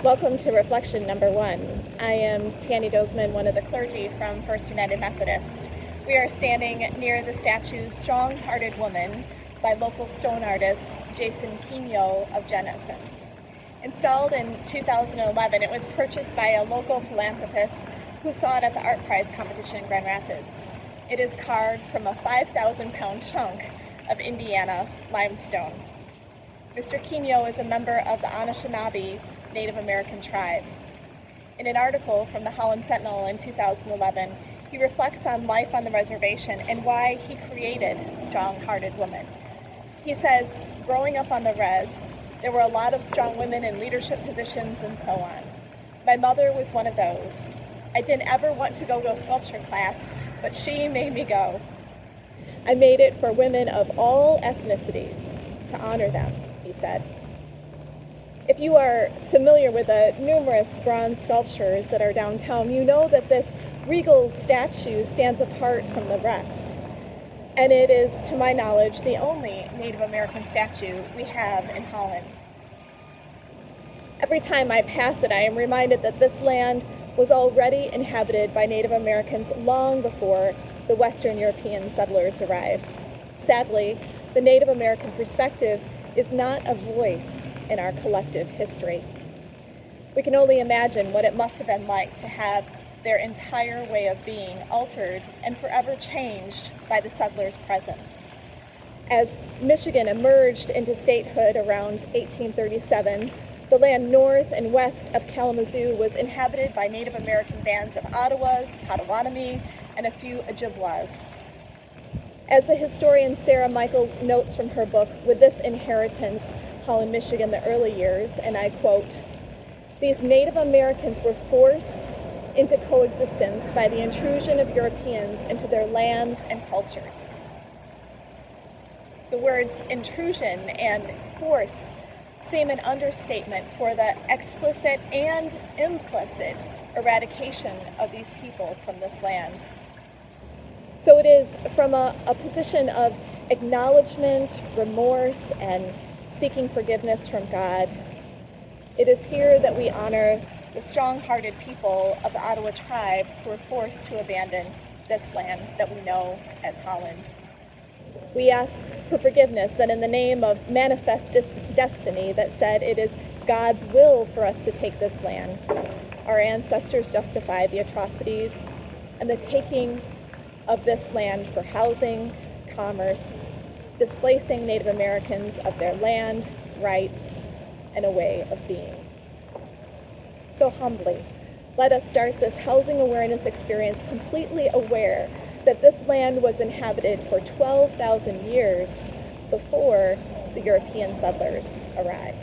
Welcome to Reflection number 1. I am Tanny Dozman, one of the clergy from First United Methodist. We are standing near the statue Strong-Hearted Woman by local stone artist Jason Quino of Jenison. Installed in 2011, it was purchased by a local philanthropist who saw it at the Art Prize competition in Grand Rapids. It is carved from a 5,000-pound chunk of Indiana limestone. Mr. Quino is a member of the Anishinaabe Native American tribe. In an article from the Holland Sentinel in 2011, he reflects on life on the reservation and why he created Strong-Hearted Woman. He says, growing up on the res, there were a lot of strong women in leadership positions and so on. My mother was one of those. I didn't ever want to go to a sculpture class, but she made me go. I made it for women of all ethnicities, to honor them, he said. If you are familiar with the numerous bronze sculptures that are downtown, you know that this regal statue stands apart from the rest. And it is, to my knowledge, the only Native American statue we have in Holland. Every time I pass it, I am reminded that this land was already inhabited by Native Americans long before the Western European settlers arrived. Sadly, the Native American perspective is not a voice in our collective history. We can only imagine what it must have been like to have their entire way of being altered and forever changed by the settlers' presence. As Michigan emerged into statehood around 1837, the land north and west of Kalamazoo was inhabited by Native American bands of Ottawas, Potawatomi, and a few Ojibwas. As the historian Sarah Michaels notes from her book, With This Inheritance, Holland, Michigan, the Early Years, and I quote, "These Native Americans were forced into coexistence by the intrusion of Europeans into their lands and cultures." The words intrusion and force seem an understatement for the explicit and implicit eradication of these people from this land. So it is from a position of acknowledgement, remorse, and seeking forgiveness from God. It is here that we honor the strong-hearted people of the Ottawa tribe who were forced to abandon this land that we know as Holland. We ask for forgiveness that in the name of manifest destiny that said it is God's will for us to take this land, our ancestors justified the atrocities and the taking of this land for housing, commerce, displacing Native Americans of their land, rights, and a way of being. So humbly, let us start this housing awareness experience completely aware that this land was inhabited for 12,000 years before the European settlers arrived.